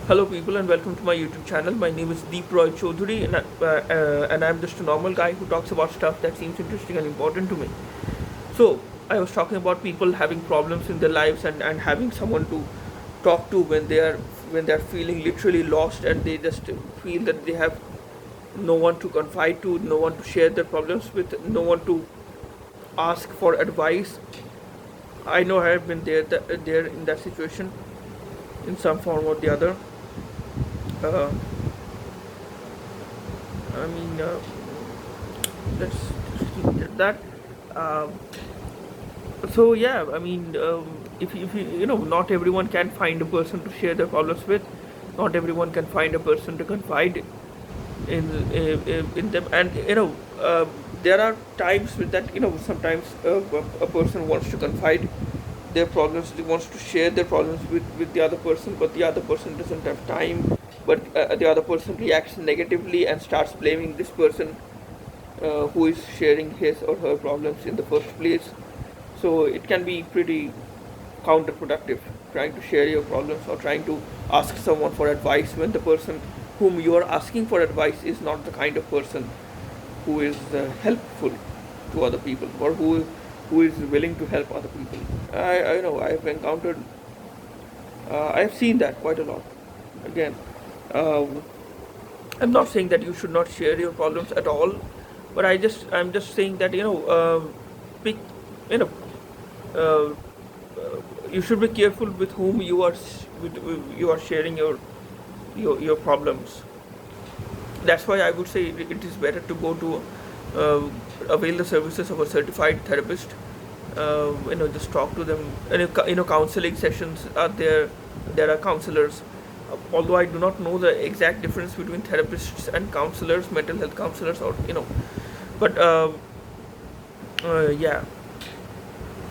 Hello, people, and welcome to my YouTube channel. My name is Deep Roy Chaudhary, and I'm just a normal guy who talks about stuff that seems interesting and important to me. So, I was talking about people having problems in their lives and having someone to talk to when they're feeling literally lost and they just feel that they have no one to confide to, no one to share their problems with, no one to ask for advice. I know I have been there in that situation in some form or the other. Uh, I mean, let's just keep it at that. Um, so yeah, I mean, if not everyone can find a person to share their problems with. Not everyone can find a person to confide in them, and there are times with that. Sometimes a person wants to confide their problems, they wants to share their problems with the other person, but the other person doesn't have time. But the other person reacts negatively and starts blaming this person who is sharing his or her problems in the first place. So it can be pretty counterproductive trying to share your problems or trying to ask someone for advice when the person whom you are asking for advice is not the kind of person who is helpful to other people, or who is willing to help other people. I know I have encountered, I have seen that quite a lot. Again, um, I'm not saying that you should not share your problems at all, but I'm just saying that pick, you know, uh, you should be careful with whom you are sharing your problems. That's why I would say it is better to go to uh, avail the services of a certified therapist. Just talk to them. And counseling sessions are there. There are counselors. Although I do not know the exact difference between therapists and counselors, mental health counselors, but yeah,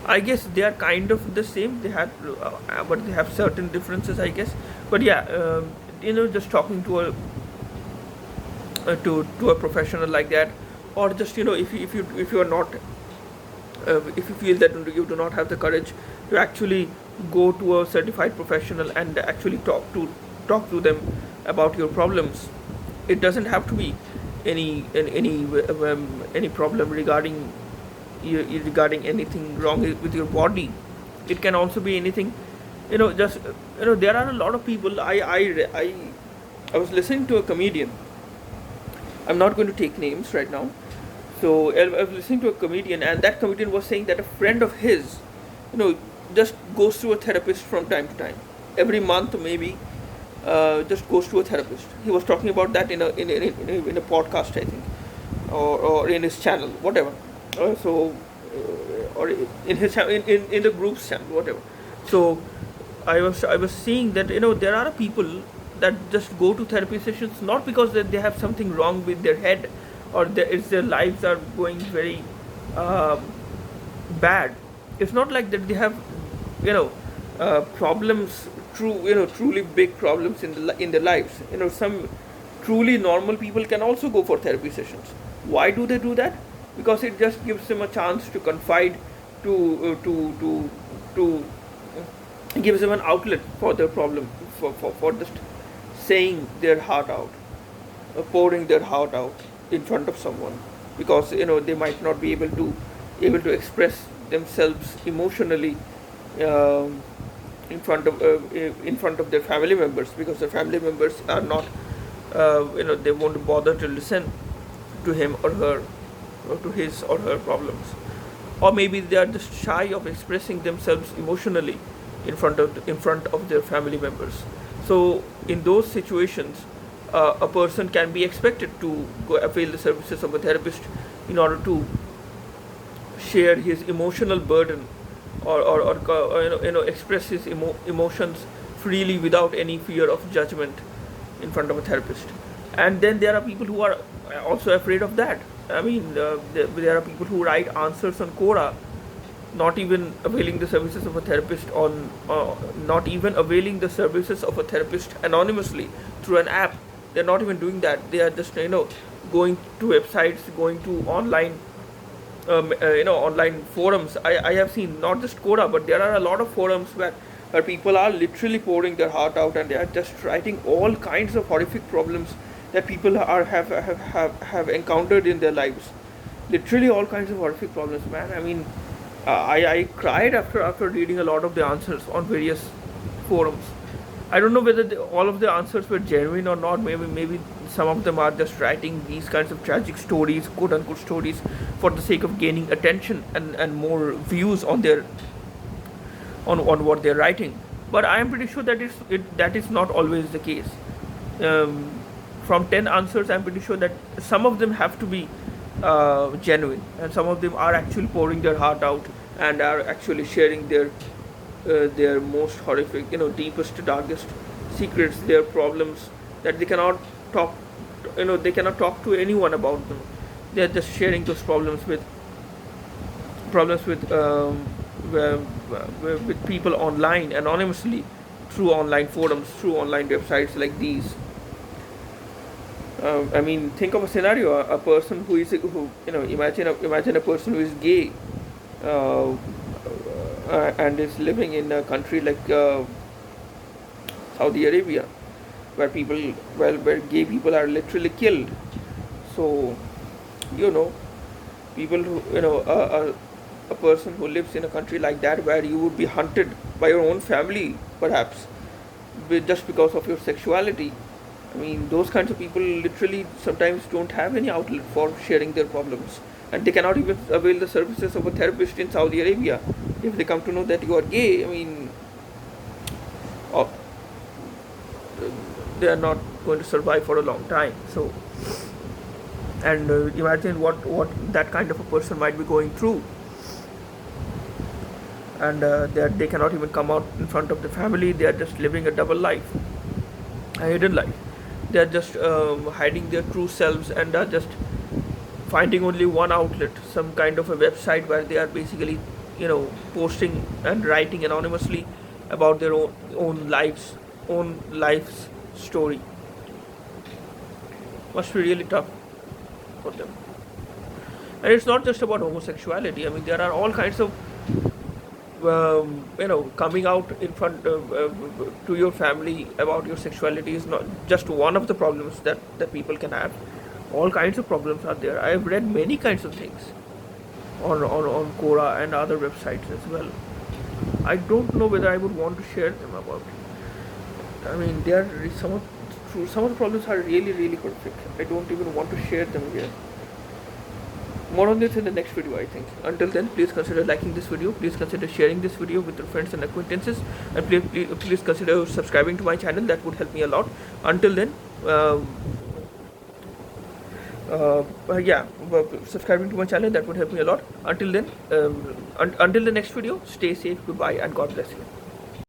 I guess they are kind of the same. But they have certain differences, I guess. But yeah, just talking to a professional like that, or just if you are not if you feel that you do not have the courage to actually go to a certified professional and actually talk to them about your problems. It doesn't have to be any problem regarding anything wrong with your body. It can also be anything. Just there are a lot of people. I was listening to a comedian. I'm not going to take names right now. So I was listening to a comedian, and that comedian was saying that a friend of his, just goes to a therapist from time to time, every month maybe, just goes to a therapist. He was talking about that in a podcast, I think, or in his channel, whatever. Or in the group's channel, whatever. So I was seeing that there are people that just go to therapy sessions not because that they have something wrong with their head, or their lives are going very uh, bad. It's not like that they have problems, truly big problems in their lives. Some truly normal people can also go for therapy sessions. Why do they do that? Because it just gives them a chance to confide, to gives them an outlet for their problem, for just saying their heart out, pouring their heart out in front of someone, because they might not be able to express themselves emotionally um, in front of their family members, because their family members are not they won't bother to listen to him or her, or to his or her problems. Or maybe they are just shy of expressing themselves emotionally in front of their family members. So in those situations, a person can be expected to go avail the services of a therapist in order to share his emotional burden, or express his emotions freely without any fear of judgment in front of a therapist. And then there are people who are also afraid of that. I mean, there are people who write answers on Quora, not even availing the services of a therapist on not even availing the services of a therapist anonymously through an app. They're not even doing that. They are just going to websites, going to online forums. I have seen not just Quora, but there are a lot of forums where people are literally pouring their heart out and they are just writing all kinds of horrific problems that people have encountered in their lives. Literally all kinds of horrific problems, man. I mean, I cried after reading a lot of the answers on various forums. I don't know whether all of the answers were genuine or not. Maybe some of them are just writing these kinds of tragic stories, quote unquote stories, for the sake of gaining attention and more views on their on what they're writing. But I am pretty sure that that is not always the case. Um, from 10 answers, I'm pretty sure that some of them have to be genuine, and some of them are actually pouring their heart out and are actually sharing their most horrific, deepest, darkest secrets, their problems that they cannot talk, they cannot talk to anyone about them. They're just sharing those problems with people online anonymously through online forums, through online websites like these. I mean, think of a scenario: a person who imagine a person who is gay, uh, and is living in a country like Saudi Arabia, where where gay people are literally killed. So, you know, people who a person who lives in a country like that, where you would be hunted by your own family, perhaps, just because of your sexuality. I mean, those kinds of people literally sometimes don't have any outlet for sharing their problems, and they cannot even avail the services of a therapist in Saudi Arabia if they come to know that you are gay. I mean, uh, they are not going to survive for a long time. So, and imagine what that kind of a person might be going through, and they cannot even come out in front of the family. They are just living a double life, a hidden life. They are just hiding their true selves and are just finding only one outlet, some kind of a website where they are basically, posting and writing anonymously about their own life's story. Must be really tough for them. And it's not just about homosexuality. I mean, there are all kinds of coming out in front to your family about your sexuality is not just one of the problems that people can have. All kinds of problems are there. I have read many kinds of things on Quora and other websites as well. I don't know whether I would want to share them about it. I mean, they are some of the problems are really really horrific. I don't even want to share them here. More on this in the next video, I think. Until then, please consider liking this video, please consider sharing this video with your friends and acquaintances, and please consider subscribing to my channel. That would help me a lot. Until then, subscribing to my channel, that would help me a lot. Until then, until the next video, stay safe, goodbye, and God bless you.